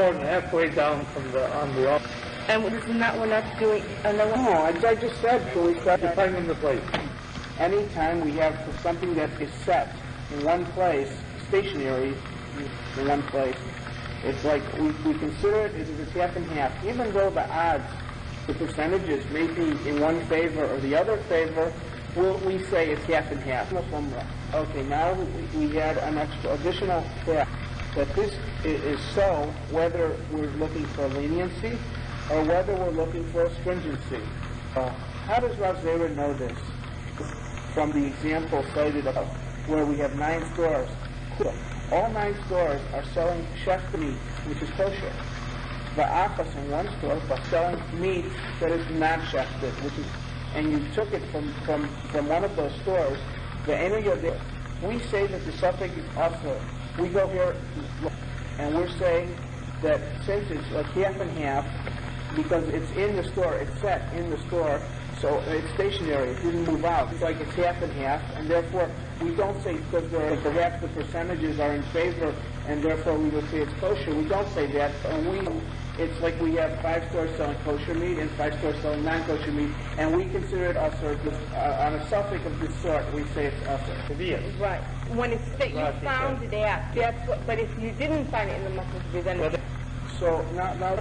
more than halfway down from on the off. And we're not doing. No, I just said when we start defining the place. Anytime we have something that is set in one place, stationary in one place, it's like we consider it as if it's half and half, even though the odds, the percentages may be in one favor or the other favor. We say it's half and half. Okay, now we add an additional fact that this is so whether we're looking for leniency or whether we're looking for stringency. How does Rav Zera know this? From the example cited above, where we have 9 stores. All 9 stores are selling shechted meat, which is kosher. The achas in one store are selling meat that is not shechted, which is, and you took it from one of those stores, the enemy of it. We say that the suffix is also. We go here and we're saying that since it's like half and half, because it's in the store, it's set in the store, so it's stationary, it didn't move out. It's like it's half and half, and therefore we don't say because perhaps the percentages are in favor, and therefore we will say it's kosher. We don't say that. It's like we have 5 stores selling kosher meat and 5 stores selling non-kosher meat, and we consider it also on a suffix of this sort. We say it's also. Right. When it's that you found it out, that's what. But if you didn't find it in the Muslim, then. So now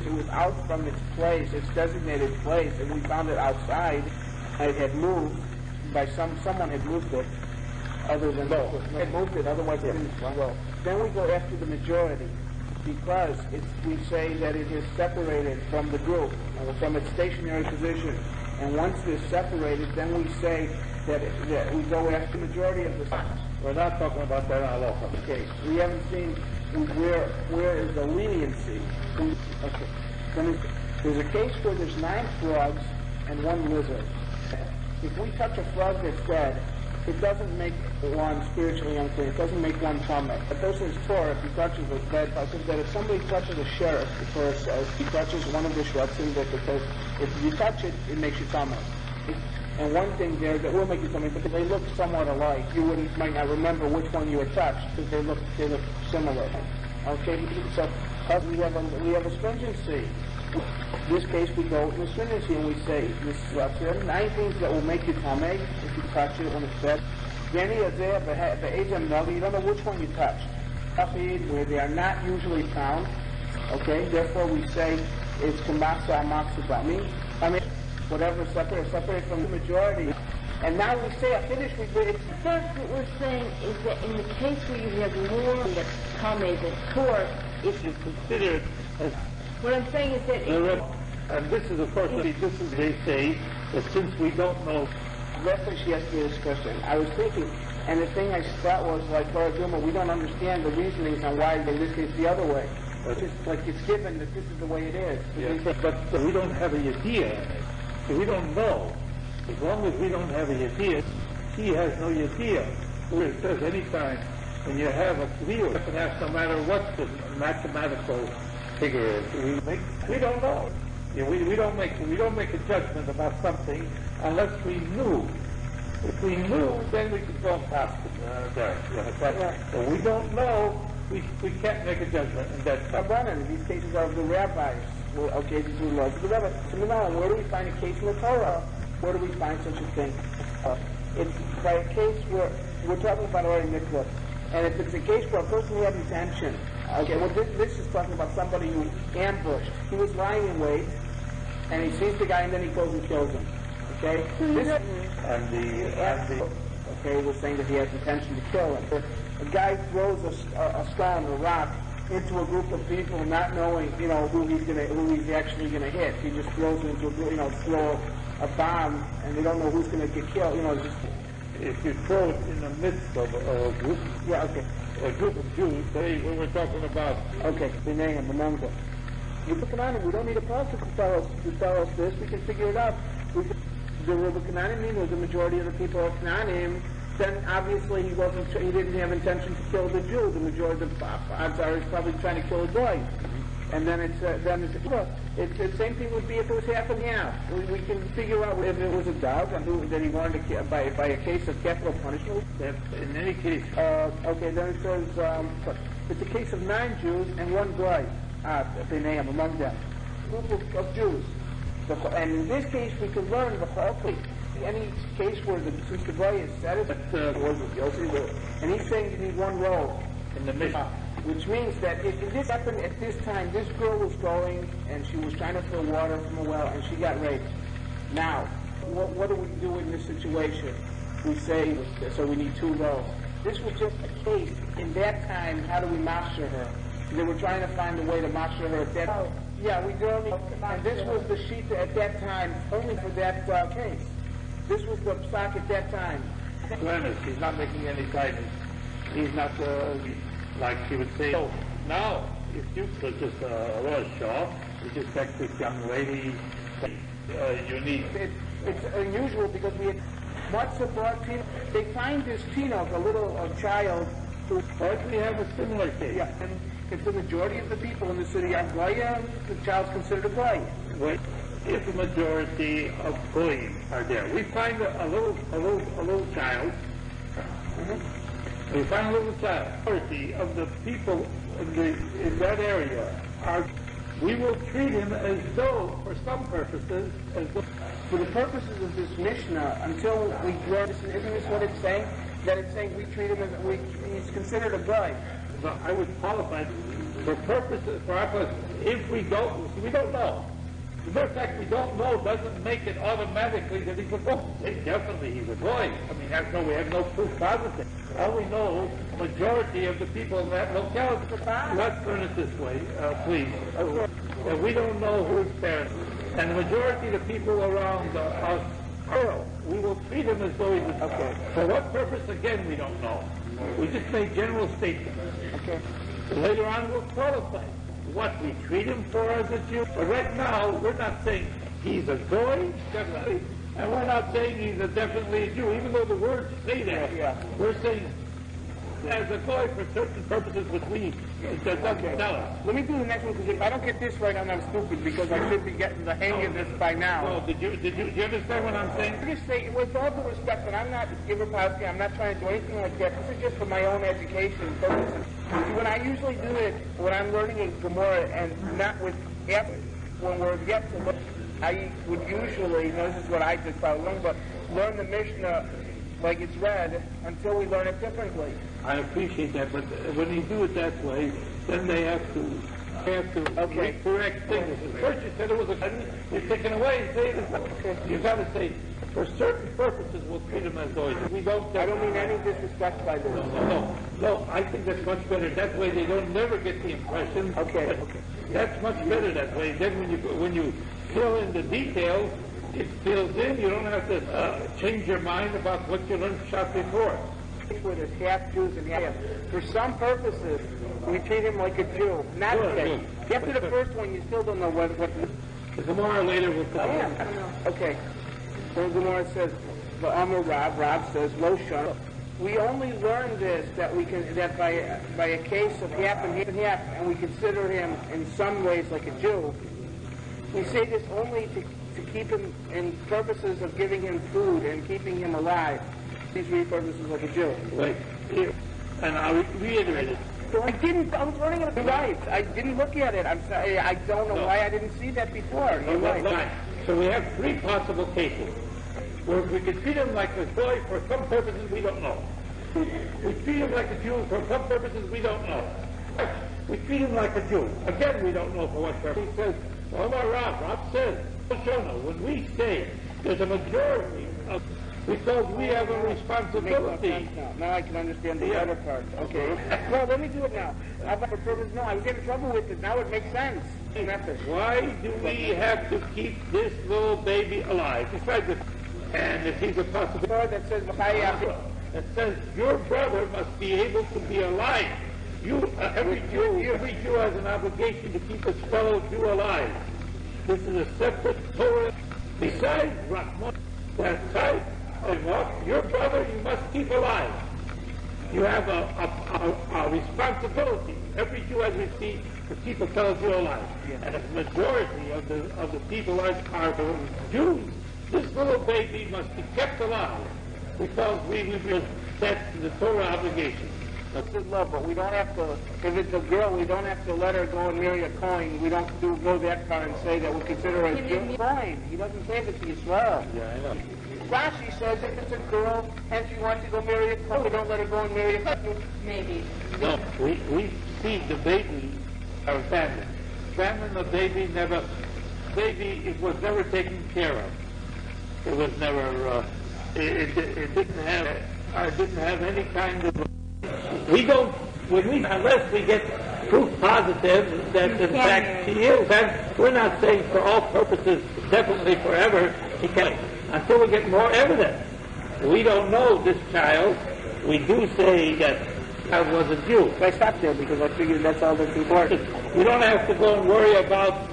it was out from its place, its designated place, and we found it outside. It had moved by someone had moved it, other than had moved it. Otherwise, it didn't. Well, then we go after the majority. Because we say that it is separated from the group, from its stationary position. And once it's separated, then we say that we go after the majority of the signs. We're not talking about that halacha. Okay, we haven't seen where is the leniency. Okay, then there's a case where there's 9 frogs and 1 lizard. If we touch a frog that's dead, it doesn't make one spiritually unclean. It doesn't make one tummy. A person's Torah, if he touches a dead person, that if somebody touches a sheriff, the Torah says, he touches one of the shvatzim, that because if you touch it, it makes you tummy. And one thing there that will make you tummy, but they look somewhat alike. You might not remember which one you had touched because they look similar. Okay, so we have a stringency. In this case, we go in the stringency and we say, this is 9 things that will make you tamei if you touch it when it's dead. You don't know which one you touched. Where they are not usually found. Okay, therefore we say it's kamasa amatsudami. I mean, whatever separate from the majority. And now we say, I finish with it. That's what we're saying is that in the case where you have more that's tamei than Torah, if you consider it as. What I'm saying is that and this is, of course, they say that since we don't know. That's why she asked me this question. I was thinking, and the thing I thought was like, we don't understand the reasonings on why in this case the other way. It's like it's given that this is the way it is. Yes. But we don't have a idea. So we don't know. As long as we don't have a idea, he has no idea. Where it says anytime when you have a clear, no matter what the mathematical figure is, we don't know. We don't make a judgment about something unless we knew. If we knew, then we could go past there. But we don't know. We can't make a judgment. And that's these cases are of the rabbis. Okay, these are laws of the rabbis. So now, where do we find a case in the Torah? Where do we find such a thing? It's by a case where we're talking about already mikvah. And if it's a case where a person who had intention, okay, well this is talking about somebody who ambushed. He was lying in wait, and he sees the guy, and then he goes and kills him. Okay? Okay, we're saying that he has intention to kill him. A guy throws a stone, a rock, into a group of people, not knowing, who he's actually gonna hit. He just throws into a group, throw a bomb, and they don't know who's gonna get killed. If you throw it in the midst of a group, a group of Jews, what we're talking about. Okay, the name, among them. You look at we don't need a prophet to tell us this. We can figure it out. The Canaanim was the majority of the people of Canaanim. Then obviously he didn't have intention to kill the Jew. The majority of the odds are he's probably trying to kill a guy. And then it's the same thing would be if it was half and half. We can figure out if it was a doubt and that he wanted to by a case of capital punishment. In any case. Okay, then it says it's a case of 9 Jews and 1 guy. B'naiim, among them, a group of Jews. And in this case, we can learn the Chalkli. Any case where since the boy is satisfied, and he's saying you need one row in the middle. Which means that if this happened at this time, this girl was going and she was trying to fill water from a well and she got raped. Now, what do we do in this situation? We say, so we need 2 rows. This was just a case. In that time, how do we master her? They were trying to find a way to master her at that time. Yeah, we do. And this was the sheet at that time, only for that case. This was the psak at that time. He's not making any guidance. He's not, like he would say, so now, if you could just a shaw, you just take this young lady, you need... It's unusual because we had matzah bar tino. They find this tino, a little child, who... we have a similar case. Yeah, and if the majority of the people in the city are goyim, the child's considered a goy. Wait. If the majority of goyim are there, we find a little child. We find a little child. The majority of the people in that area are. We will treat him as though, for some purposes, as though. For the purposes of this Mishnah, until we learn, isn't this what it's saying? That it's saying we treat him as he's considered a goy. So I would qualify for purposes for our purposes. If we don't know. The mere fact we don't know doesn't make it automatically that he's a boy. Definitely he's a boy. I mean, we have no proof positive. All we know, majority of the people in that locality. Let's learn it this way, please. We don't know whose parents. And the majority of the people around us, we will treat him as though he's a boy. Okay. For what purpose, again, we don't know. We just make general statements. Okay. Later on, we'll qualify what we treat him for as a Jew. But right now, we're not saying he's a goy, definitely, and we're not saying he's definitely a Jew, even though the words say that. Yeah. We're saying as a goy for certain purposes which it doesn't tell us. Let me do the next one, because if I don't get this right, I'm stupid, because I should be getting the hang of this by now. No, do you understand what I'm saying? I just say, with all due respect, and I'm not Giverpowski, I'm not trying to do anything like that. This is just for my own education purposes. When I usually do it, when I'm learning a Gemara, and not with when we're yet to look, I would usually, this is what I just probably learned, but learn the Mishnah like it's read until we learn it differently. I appreciate that, but when you do it that way, then they have to correct things. First you said it was you're taken away and say it. You got to say, for certain purposes, we'll treat them as though we don't. I don't mean any disrespect by this. No. I think that's much better. That way they don't never get the impression. Okay. That's much better that way. Then when you fill in the details, it fills in. You don't have to change your mind about what you learned shot before. Where there's half Jews and half. For some purposes, we treat him like a Jew. Not okay. After the first one, you still don't know what the Gemara later will come. Okay. So the Gemara says, Rob says, Lo Shana. We only learn this that by a case of half and half, and we consider him in some ways like a Jew. We say this only to keep him in purposes of giving him food and keeping him alive. These purposes like a Jew. Right. And I'll reiterate it. So I was learning it right. I didn't look at it. I'm sorry. I don't know why I didn't see that before. You're right. So we have 3 possible cases where we could treat him like a boy for some purposes we don't know. We treat him like a Jew for some purposes we don't know. We treat him like a Jew. Again, we don't know for what purpose. He says, well, Rob says, when we say there's a majority of, because we have a responsibility. Now I can understand the other part. Okay. Well, let me do it now. I was getting trouble with it. Now it makes sense. Why do we have to keep this little baby alive? Besides this, and if he's a possibility that says your brother must be able to be alive. Every Jew has an obligation to keep his fellow Jew alive. This is a separate Torah. Besides Rahman, that type of what your brother you must keep alive. You have a responsibility. Every Jew has received to keep a fellow Jew alive. And if the majority of the people are Jews, this little baby must be kept alive because that's the Torah obligation. Good love, but we don't have to, if it's a girl, we don't have to let her go and marry a Kohen. We don't go that far and say that we consider her a Jew. Fine. He doesn't say that to Yisrael. Yeah, I know. Rashi says if it's a girl and she wants to go marry a Kohen, we don't let her go and marry a Kohen. Maybe. No, we see the baby are abandoned. Abandon the baby it was never taken care of. It was never, it didn't have any kind of, we don't, unless we get proof positive that in fact he is, and we're not saying for all purposes, definitely forever, he can't, until we get more evidence. We don't know this child. We do say that child was a Jew. I stopped there because I figured that's all that's important. You don't have to go and worry about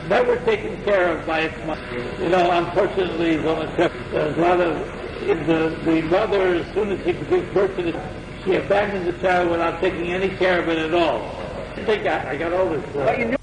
never taken care of by its mother. Unfortunately, there's a lot of the mother, as soon as she gives birth to it, she abandons the child without taking any care of it at all. I got all this.